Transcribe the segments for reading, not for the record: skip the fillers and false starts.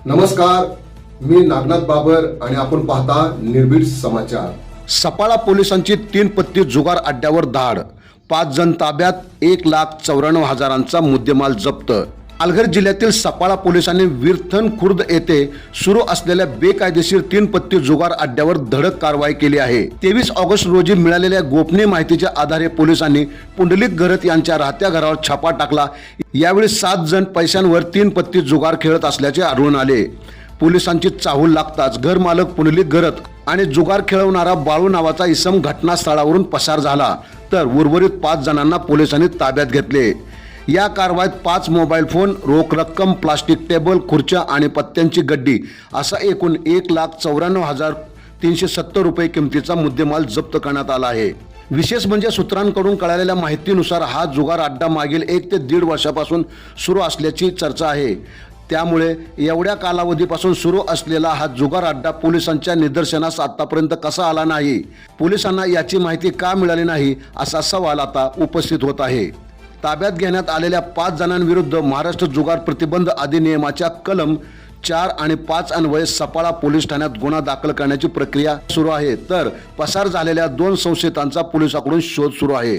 नमस्कार, मी नागनाथ बाबर आणि आपण पाहता निर्भीड समाचार। सपाळा पोलिसांची 3 पत्ती जुगार अड्ड्यावर धाड, 5 जण ताब्यात, 1,94,000चा मुद्देमाल जप्त। पालघर जिल्ह्यातील सपाळा पोलिसांनी विरथन खुर्द येथे सुरू असलेल्या बेकायदेशीर 3 पत्ती जुगार अड्ड्यावर धडक कारवाई केली आहे। 23 ऑगस्ट रोजी मिळालेल्या गोपनीय माहितीच्या आधारे पोलिसांनी पुंडलिक घरत यांच्या राहत्या घरावर छापा टाकला। यावेळी 7 जण पैशांवर 3 पत्ती जुगार खेळत असल्याचे आढळून आले। पोलिसांची चाहूल लागताच घर मालक पुंडलिक घरत आणि जुगार खेळवणारा बाळू नावाचा इसम घटनास्थळावरून पसार झाला, तर उर्वरित 5 जणांना पोलिसांनी ताब्यात घेतले। या कारवाईत 5 मोबाईल फोन, रोख रक्कम, प्लास्टिक टेबल, खुर्च्या आणि पत्त्यांची गड्डी असा एकूण 1,94,370 रुपये किमतीचा मुद्देमाल जप्त करण्यात आला आहे। विशेष म्हणजे सूत्रांकडून कळालेल्या माहितीनुसार हा जुगार अड्डा मागील 1 ते 1.5 वर्षापासून सुरू असल्याची चर्चा आहे। त्यामुळे एवढ्या कालावधीपासून सुरू असलेला हा जुगार अड्डा पोलिसांच्या निदर्शनास आतापर्यंत कसा आला नाही, पोलिसांना याची माहिती का मिळाली नाही, असा सवाल आता उपस्थित होत आहे। ताब्यात घेण्यात आलेल्या 5 जणांविरुद्ध महाराष्ट्र जुगार प्रतिबंध अधिनियमाच्या कलम 4 आणि 5 अन्वये सपाळा पोलीस ठाण्यात गुन्हा दाखल करण्याची प्रक्रिया सुरू आहे, तर पसार झालेल्या 2 संशयितांचा पोलिसांकडून शोध सुरू आहे।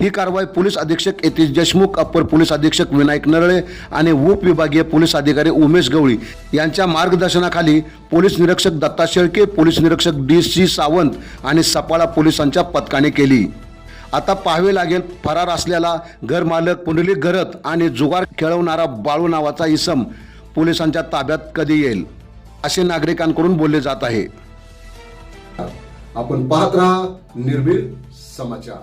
ही कारवाई पोलीस अधीक्षक यतीश देशमुख, अप्पर पोलीस अधीक्षक विनायक नरळे आणि उपविभागीय पोलीस अधिकारी उमेश गवळी यांच्या मार्गदर्शनाखाली पोलीस निरीक्षक दत्ता शेळके, पोलीस निरीक्षक DC सावंत आणि सपाळा पोलिसांच्या पथकाने केली। आता पाहावे लागेल फरार असलेला घर मालक पुंडलिक घरत आणि जुगार खेळवणारा बाळू नावाचा इसम पोलिसांच्या ताब्यात कधी येईल, असे नागरिकांकडून बोलले जात आहे। आपण पाहत राहा निर्भीड समाचार।